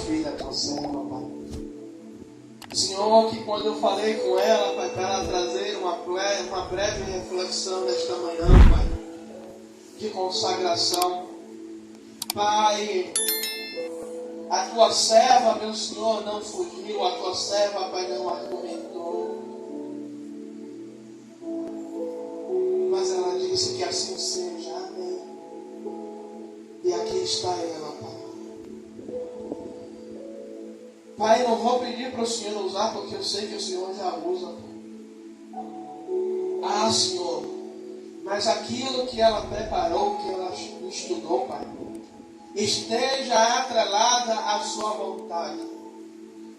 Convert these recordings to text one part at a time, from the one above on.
filha, tua serva, Pai. Senhor, que quando eu falei com ela, Pai, para ela trazer uma breve reflexão nesta manhã, Pai, de consagração. Pai, a tua serva, meu Senhor, não fugiu, a tua serva, Pai, não argumentou. Mas ela disse que assim seja, amém. E aqui está ela, Pai. Pai, não vou pedir para o Senhor usar, porque eu sei que o Senhor já usa, Pai. Ah, Senhor, mas aquilo que ela preparou, que ela estudou, Pai, esteja atrelada à sua vontade,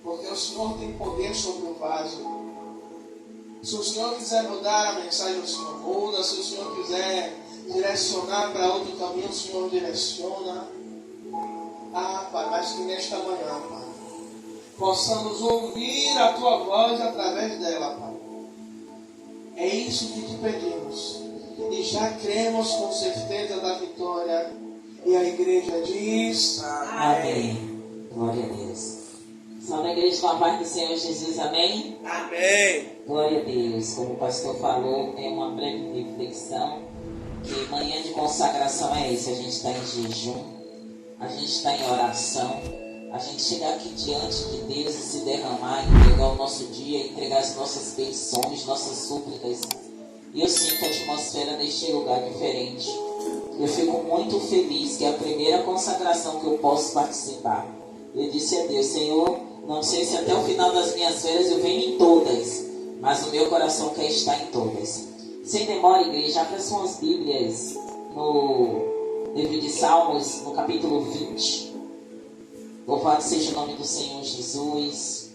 porque o Senhor tem poder sobre o vaso. Se o Senhor quiser mudar a mensagem, o Senhor muda. Se o Senhor quiser direcionar para outro caminho, o Senhor direciona. Ah, Pai, mas que nesta manhã, Pai, possamos ouvir a Tua voz através dela, Pai. É isso que te pedimos. E já cremos com certeza da vitória. E a igreja diz: amém. Glória a Deus. Salve a igreja com a paz do Senhor Jesus, amém? Amém. Glória a Deus. Como o pastor falou, é uma breve reflexão. Que manhã de consagração é esse. A gente está em jejum, a gente está em oração, a gente chegar aqui diante de Deus e se derramar, entregar o nosso dia, entregar as nossas petições, nossas súplicas. E eu sinto a atmosfera deste lugar diferente. Eu fico muito feliz que é a primeira consagração que eu posso participar. Eu disse a Deus: Senhor, não sei se até o final das minhas férias eu venho em todas, mas o meu coração quer estar em todas. Sem demora, igreja, abra suas Bíblias no livro de Salmos, no capítulo 20. Louvado seja o nome do Senhor Jesus.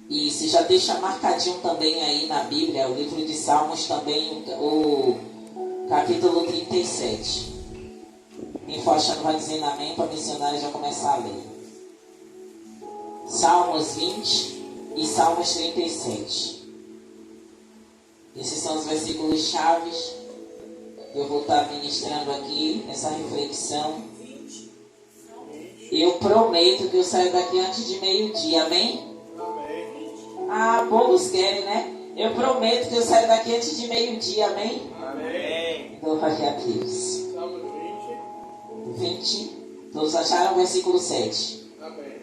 E se já deixa marcadinho também aí na Bíblia, o livro de Salmos também, o capítulo 37. Quem for achando vai dizendo amém para a missionária já começar a ler. Salmos 20 e Salmos 37. Esses são os versículos chaves que eu vou estar ministrando aqui nessa reflexão. Eu prometo que eu saio daqui antes de meio-dia, amém? Ah, poucos querem, né? Eu prometo que eu saio daqui antes de meio-dia, amém? Amém. Glória a Deus. 20. Todos acharam o versículo 7? Amém.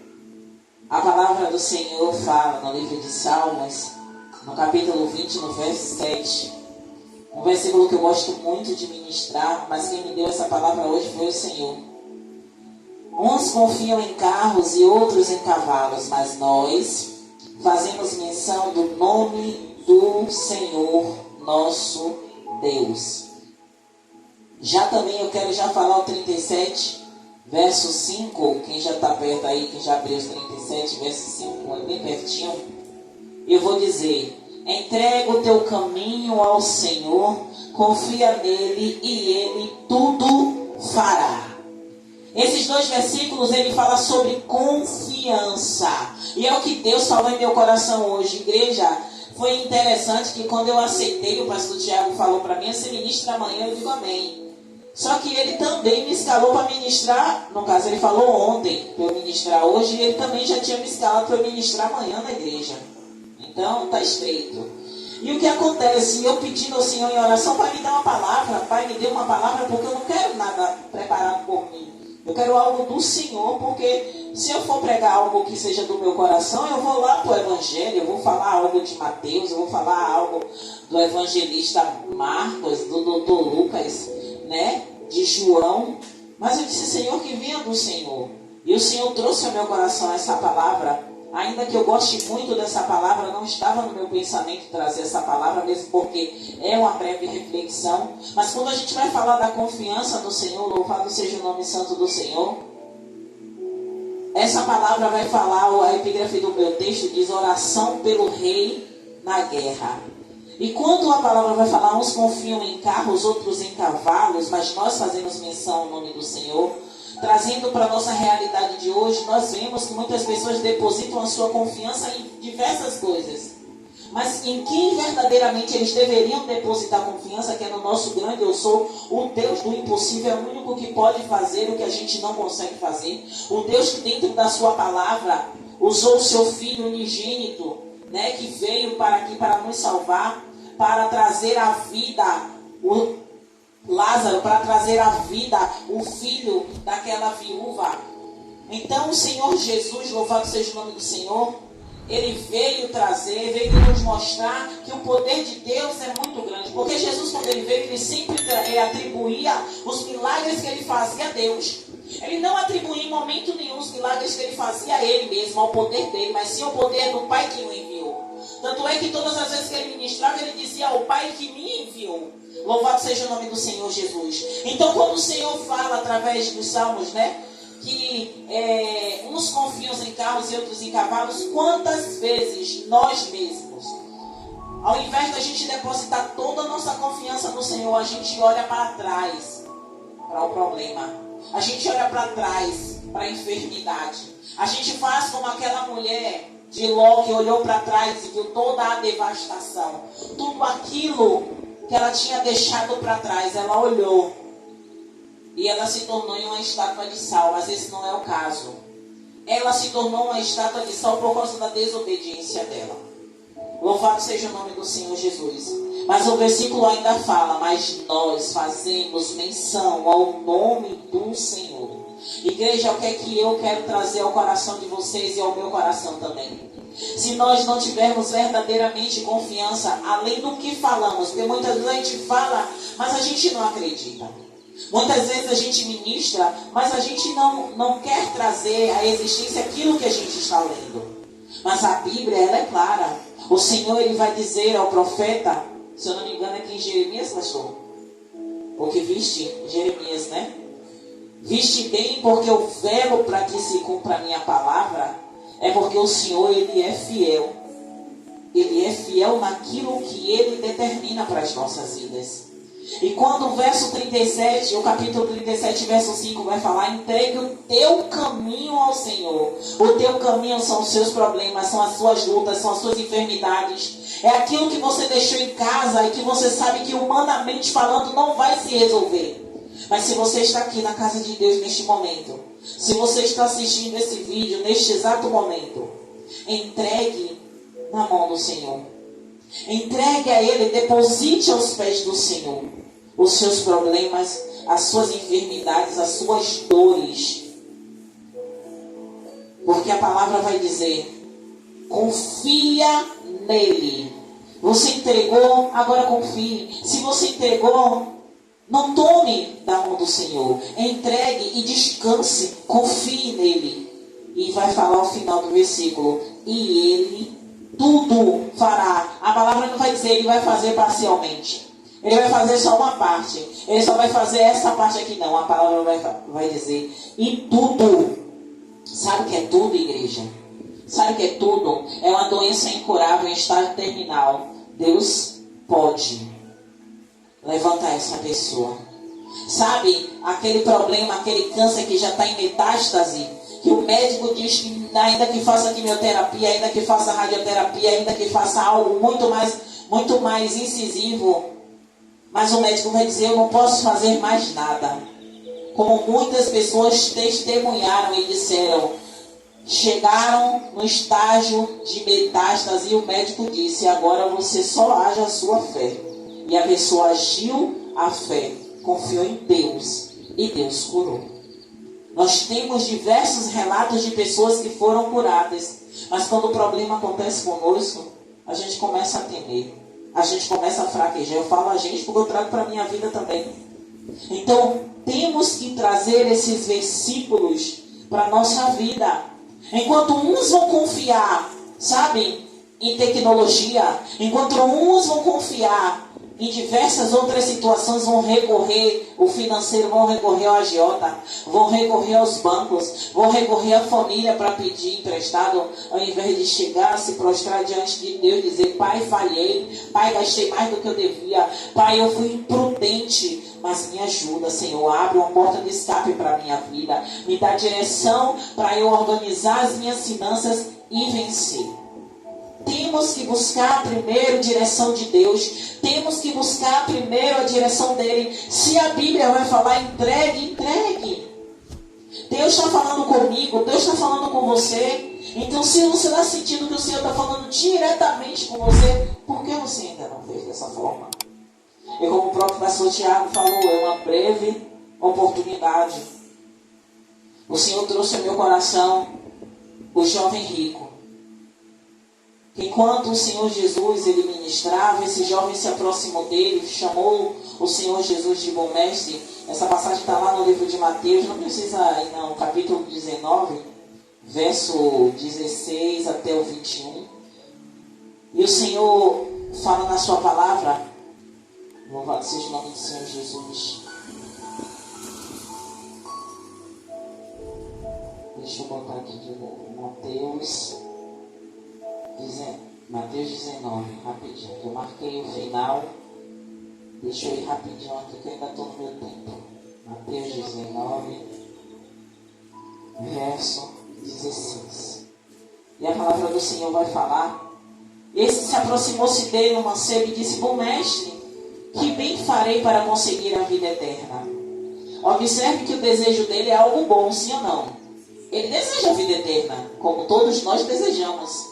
A palavra do Senhor fala no livro de Salmos, no capítulo 20, no verso 7. Um versículo que eu gosto muito de ministrar, mas quem me deu essa palavra hoje foi o Senhor. Uns confiam em carros e outros em cavalos, mas nós fazemos menção do nome do Senhor, nosso Deus. Já também eu quero já falar o 37, verso 5. Quem já está perto aí, quem já abriu os 37, verso 5, é bem pertinho. Eu vou dizer: entrega o teu caminho ao Senhor, confia nele e ele tudo fará. Esses dois versículos, ele fala sobre confiança. E é o que Deus falou em meu coração hoje. Igreja, foi interessante que quando eu aceitei, o pastor Tiago falou para mim: você ministra amanhã, eu digo amém. Só que ele também me escalou para ministrar, no caso ele falou ontem para eu ministrar hoje, e ele também já tinha me escalado para eu ministrar amanhã na igreja. Então tá estreito. E o que acontece? Eu pedindo ao Senhor em oração: Pai, me dá uma palavra, Pai, me dê uma palavra, porque eu não quero nada preparado por mim. Eu quero algo do Senhor, porque se eu for pregar algo que seja do meu coração, eu vou lá para o Evangelho, eu vou falar algo de Mateus, eu vou falar algo do evangelista Marcos, do doutor Lucas, né, de João. Mas eu disse: Senhor, que venha do Senhor. E o Senhor trouxe ao meu coração essa palavra. Ainda que eu goste muito dessa palavra, não estava no meu pensamento trazer essa palavra, mesmo porque é uma breve reflexão. Mas quando a gente vai falar da confiança no Senhor, louvado seja o nome santo do Senhor, essa palavra vai falar, a epígrafe do meu texto diz: oração pelo rei na guerra. E quando a palavra vai falar, uns confiam em carros, outros em cavalos, mas nós fazemos menção ao nome do Senhor, trazendo para a nossa realidade de hoje, nós vemos que muitas pessoas depositam a sua confiança em diversas coisas. mas em quem verdadeiramente eles deveriam depositar confiança, que é no nosso grande eu sou, o Deus do impossível, é o único que pode fazer o que a gente não consegue fazer. O Deus que dentro da sua palavra usou o seu Filho unigênito, né, que veio para aqui para nos salvar, para trazer a vida, o Lázaro, para trazer a vida, o filho daquela viúva. Então o Senhor Jesus, louvado seja o nome do Senhor, Ele veio trazer, veio nos mostrar que o poder de Deus é muito grande. Porque Jesus, quando Ele veio, Ele sempre atribuía os milagres que Ele fazia a Deus. Ele não atribuía em momento nenhum os milagres que Ele fazia a Ele mesmo, ao poder dele, mas sim ao poder do Pai que o enviou. Tanto é que todas as vezes que Ele ministrava, Ele dizia ao Pai que me enviou. Louvado seja o nome do Senhor Jesus. Então, quando o Senhor fala através dos salmos, né, que uns confiam em carros e outros em cavalos, quantas vezes nós mesmos, ao invés da gente depositar toda a nossa confiança no Senhor, a gente olha para trás para o problema, a gente olha para trás para a enfermidade, a gente faz como aquela mulher de Ló que olhou para trás e viu toda a devastação, tudo aquilo que ela tinha deixado para trás, ela olhou e ela se tornou em uma estátua de sal, mas esse não é o caso. Ela se tornou uma estátua de sal por causa da desobediência dela. Louvado seja o nome do Senhor Jesus. Mas o versículo ainda fala, mas nós fazemos menção ao nome do Senhor. Igreja, o que é que eu quero trazer ao coração de vocês e ao meu coração também? Se nós não tivermos verdadeiramente confiança, além do que falamos, porque muitas vezes a gente fala, mas a gente não acredita. Muitas vezes a gente ministra, mas a gente não quer trazer à existência aquilo que a gente está lendo. Mas a Bíblia, ela é clara. O Senhor, Ele vai dizer ao profeta, se eu não me engano, aqui em Jeremias, pastor, porque viste, Jeremias, né? Viste bem, porque o velo para que se cumpra a minha palavra é porque o Senhor, Ele é fiel. Ele é fiel naquilo que Ele determina para as nossas vidas. E quando o verso 37, o capítulo 37, verso 5 vai falar, entregue o teu caminho ao Senhor. O teu caminho são os seus problemas, são as suas lutas, são as suas enfermidades. É aquilo que você deixou em casa e que você sabe que humanamente falando não vai se resolver. Mas se você está aqui na casa de Deus neste momento, se você está assistindo esse vídeo neste exato momento, entregue na mão do Senhor. Entregue a Ele, deposite aos pés do Senhor os seus problemas, as suas enfermidades, as suas dores. Porque a palavra vai dizer, confia nele. Você entregou, agora confie. Se você entregou, não tome da mão do Senhor. Entregue e descanse, confie nele. E vai falar ao final do versículo, e ele tudo fará. A palavra não vai dizer, ele vai fazer parcialmente. Ele vai fazer só uma parte. Ele só vai fazer essa parte aqui, não. A palavra vai dizer, e tudo. Sabe o que é tudo, igreja? Sabe o que é tudo? É uma doença incurável em estágio terminal. Deus pode levantar essa pessoa. Sabe, aquele problema, aquele câncer que já está em metástase, que o médico diz que ainda que faça quimioterapia, ainda que faça radioterapia, ainda que faça algo muito mais incisivo, mas o médico vai dizer, eu não posso fazer mais nada. Como muitas pessoas testemunharam e disseram, chegaram no estágio de metástase e o médico disse, agora você só age a sua fé. E a pessoa agiu a fé, confiou em Deus e Deus curou. Nós temos diversos relatos de pessoas que foram curadas, mas quando o problema acontece conosco, a gente começa a temer, a gente começa a fraquejar. Eu falo a gente porque eu trago para a minha vida também. Então, temos que trazer esses versículos para a nossa vida. Enquanto uns vão confiar, sabe, em tecnologia, enquanto uns vão confiar em diversas outras situações, vão recorrer ao financeiro, vão recorrer ao agiota, vão recorrer aos bancos, vão recorrer à família para pedir emprestado, ao invés de chegar, se prostrar diante de Deus e dizer, Pai, falhei, Pai, gastei mais do que eu devia, Pai, eu fui imprudente, mas me ajuda, Senhor, abre uma porta de escape para a minha vida, me dá direção para eu organizar as minhas finanças e vencer. Temos que buscar primeiro a direção de Deus. Temos que buscar primeiro a direção dele. Se a Bíblia vai falar entregue, entregue. Deus está falando comigo, Deus está falando com você. Então, se você está sentindo que o Senhor está falando diretamente com você, por que você ainda não fez dessa forma? E como o próprio pastor Tiago falou, é uma breve oportunidade. O Senhor trouxe ao meu coração o jovem rico. Enquanto o Senhor Jesus ele ministrava, esse jovem se aproximou dele, chamou o Senhor Jesus de bom mestre. Essa passagem está lá no livro de Mateus, não precisa ir não, capítulo 19, verso 16 até o 21. E o Senhor fala na sua palavra, louvado seja o nome do Senhor Jesus. Deixa eu botar aqui de novo, Mateus 19, rapidinho, que eu marquei o final. Deixa eu ir rapidinho aqui, que eu ainda estou no meu tempo. Mateus 19, verso 16. E a palavra do Senhor vai falar: esse se aproximou-se dele um mancebo e disse: bom mestre, que bem farei para conseguir a vida eterna? Observe que o desejo dele é algo bom, sim ou não? Ele deseja a vida eterna, como todos nós desejamos.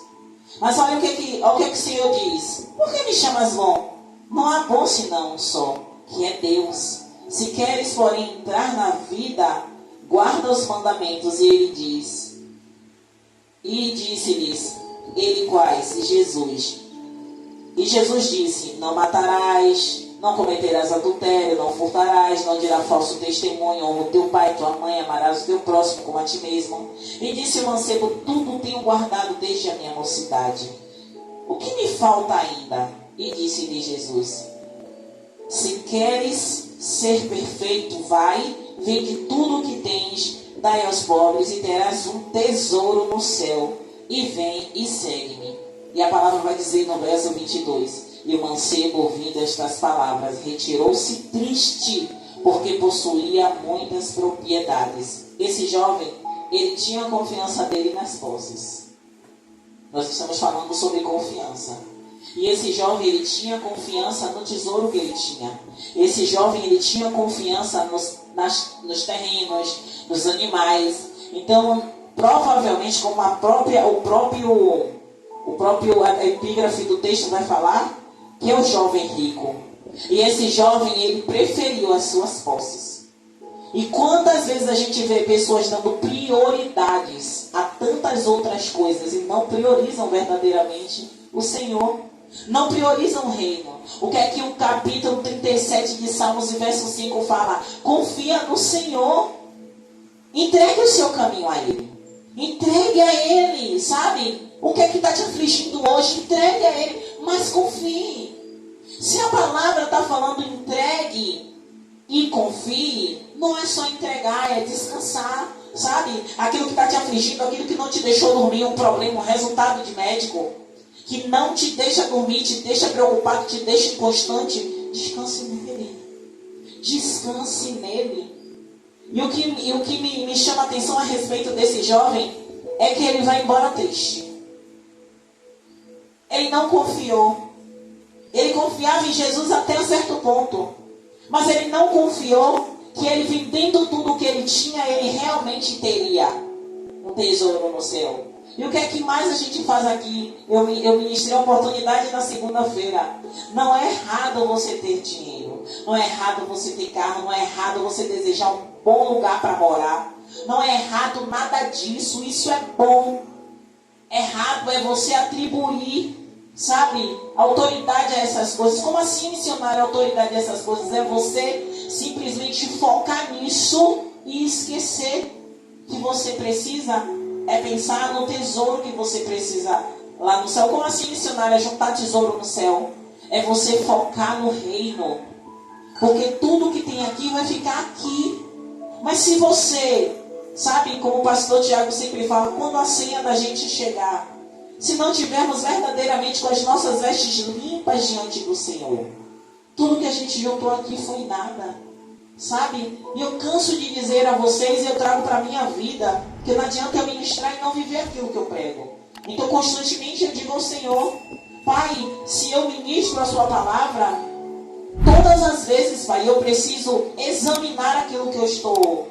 Mas olha o que o Senhor diz: por que me chamas bom? Não há bom senão um só, que é Deus. Se queres, porém, entrar na vida, guarda os mandamentos. E ele diz, e disse-lhes, ele quais? Jesus. E Jesus disse: não matarás, não cometerás adultério, não furtarás, não dirás falso testemunho, honra o teu pai e tua mãe, amarás o teu próximo como a ti mesmo. E disse o mancebo: tudo tenho guardado desde a minha mocidade. O que me falta ainda? E disse-lhe Jesus: se queres ser perfeito, vai, vende tudo o que tens, dai aos pobres e terás um tesouro no céu, e vem e segue-me. E a palavra vai dizer no verso 22: e o mancebo, ouvindo estas palavras, retirou-se triste, porque possuía muitas propriedades. Esse jovem, ele tinha a confiança dele nas posses. Nós estamos falando sobre confiança. E esse jovem, ele tinha confiança no tesouro que ele tinha. Esse jovem, ele tinha confiança nos terrenos, nos animais. Então, provavelmente, como a epígrafe do texto vai falar, que é o jovem rico. E esse jovem, ele preferiu as suas posses. E quantas vezes a gente vê pessoas dando prioridades a tantas outras coisas e não priorizam verdadeiramente o Senhor? Não priorizam o reino. O que é que o capítulo 37 de Salmos, verso 5 fala? Confia no Senhor. Entregue o seu caminho a Ele. Entregue a Ele, sabe? O que é que está te afligindo hoje? Entregue a Ele, mas confie. Se a palavra está falando entregue e confie, não é só entregar, é descansar, sabe? Aquilo que está te afligindo, aquilo que não te deixou dormir, um problema, um resultado de médico, que não te deixa dormir, te deixa preocupado, te deixa inconstante, descanse nele. Descanse nele. E o que me chama a atenção a respeito desse jovem é que ele vai embora triste. Ele não confiou. Ele confiava em Jesus até um certo ponto. Mas ele não confiou que ele, vendendo tudo o que ele tinha, ele realmente teria um tesouro no céu. E o que é que mais a gente faz aqui? Eu ministrei a oportunidade na segunda-feira. Não é errado você ter dinheiro. Não é errado você ter carro. Não é errado você desejar um bom lugar para morar. Não é errado nada disso. Isso é bom. Errado é você atribuir, sabe, autoridade a essas coisas. Como assim, missionário, autoridade a essas coisas? É você simplesmente focar nisso e esquecer que você precisa pensar no tesouro que você precisa lá no céu. Como assim, missionário, é juntar tesouro no céu? É você focar no reino. Porque tudo que tem aqui vai ficar aqui. Mas se você, sabe, como o pastor Tiago sempre fala, quando a ceia da gente chegar, se não tivermos verdadeiramente com as nossas vestes limpas diante do Senhor, tudo que a gente juntou aqui foi nada, sabe? E eu canso de dizer a vocês, e eu trago para a minha vida, que não adianta eu ministrar e não viver aquilo que eu prego. Então constantemente eu digo ao Senhor: Pai, se eu ministro a sua palavra, todas as vezes, Pai, eu preciso examinar aquilo que eu estou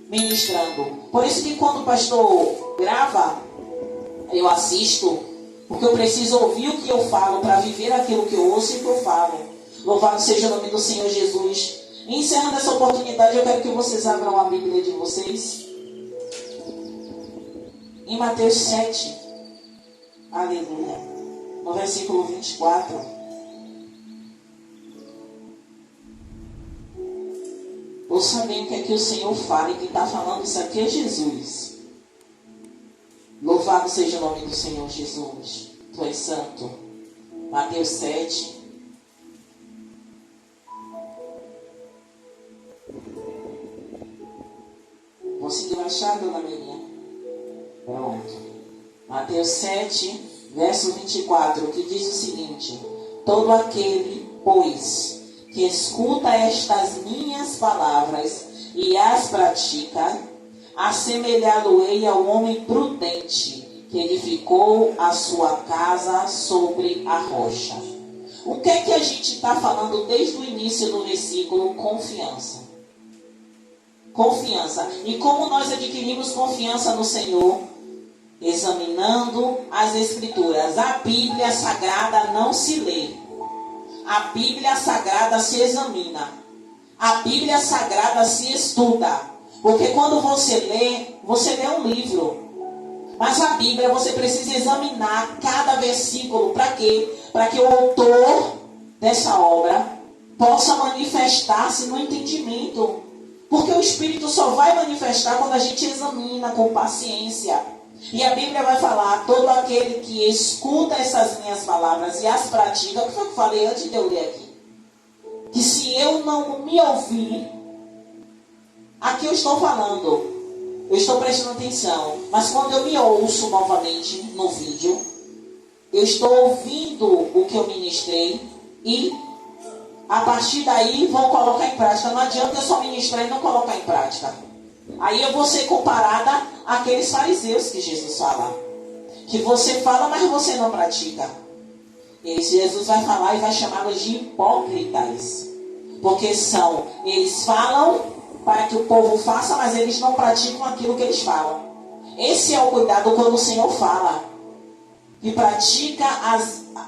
ministrando. Por isso que quando o pastor grava, eu assisto, porque eu preciso ouvir o que eu falo para viver aquilo que eu ouço e que eu falo. Louvado seja o nome do Senhor Jesus. E encerrando essa oportunidade, eu quero que vocês abram a Bíblia de vocês em Mateus 7, aleluia, no versículo 24. Ouça bem o que aqui o Senhor fala, e quem está falando isso aqui é Jesus. Louvado seja o nome do Senhor Jesus. Tu és santo. Mateus 7. Conseguiu achar, dona Miriam? Pronto. Mateus 7, verso 24, que diz o seguinte: todo aquele, pois, que escuta estas minhas palavras e as pratica, assemelhá-lo-ei ao homem prudente que edificou a sua casa sobre a rocha. O que é que a gente está falando desde o início do versículo? Confiança. Confiança. E como nós adquirimos confiança no Senhor? Examinando as Escrituras. A Bíblia Sagrada não se lê. A Bíblia Sagrada se examina. A Bíblia Sagrada se estuda. Porque quando você lê um livro. Mas a Bíblia você precisa examinar cada versículo. Para quê? Para que o autor dessa obra possa manifestar-se no entendimento. Porque o Espírito só vai manifestar quando a gente examina com paciência. E a Bíblia vai falar: todo aquele que escuta essas minhas palavras e as pratica. O que foi que eu falei antes de eu ler aqui? Que se eu não me ouvir, aqui eu estou falando, eu estou prestando atenção. Mas quando eu me ouço novamente no vídeo, eu estou ouvindo o que eu ministrei e a partir daí vou colocar em prática. Não adianta eu só ministrar e não colocar em prática. Aí eu vou ser comparada àqueles fariseus que Jesus fala. Que você fala, mas você não pratica. E Jesus vai falar e vai chamá-los de hipócritas. Porque eles falam para que o povo faça, mas eles não praticam aquilo que eles falam. Esse é o cuidado quando o Senhor fala. Que pratica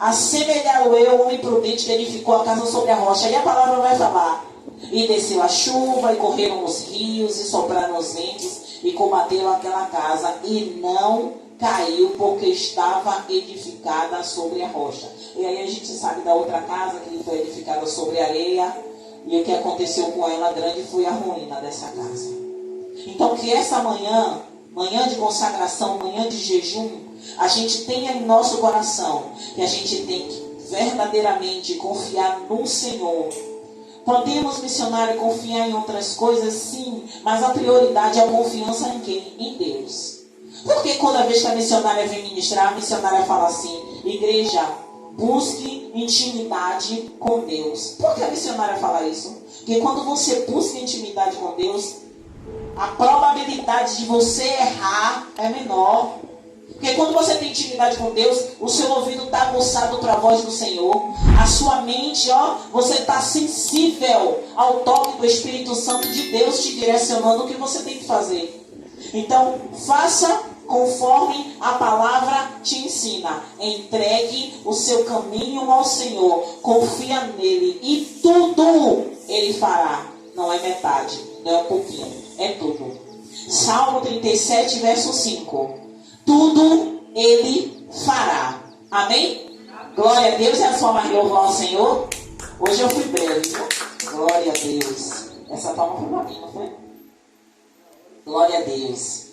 assemelhar-o-ei ao homem prudente que edificou a casa sobre a rocha. E a palavra vai falar: e desceu a chuva, e correram os rios, e sopraram os ventos, e combateram aquela casa, e não caiu, porque estava edificada sobre a rocha. E aí a gente sabe da outra casa que foi edificada sobre a areia, e o que aconteceu com ela grande foi a ruína dessa casa. Então que essa manhã de consagração, manhã de jejum, a gente tenha em nosso coração que a gente tem que verdadeiramente confiar no Senhor. Podemos, missionário, confiar em outras coisas, sim, mas a prioridade é a confiança em quem? Em Deus. Porque toda vez que a missionária vem ministrar, a missionária fala assim: igreja, busque intimidade com Deus. Por que a missionária fala isso? Porque quando você busca intimidade com Deus, a probabilidade de você errar é menor. Porque quando você tem intimidade com Deus, o seu ouvido está aguçado para a voz do Senhor. A sua mente, você está sensível ao toque do Espírito Santo de Deus te direcionando o que você tem que fazer. Então, faça conforme a palavra te ensina. Entregue o seu caminho ao Senhor. Confia nele e tudo Ele fará. Não é metade, não é um pouquinho, é tudo. Salmo 37, verso 5. Tudo Ele fará. Amém? Glória a Deus. E a sua Maria louvou ao Senhor. Hoje eu fui breve, viu? Glória a Deus. Essa palma foi para mim, não foi? Glória a Deus.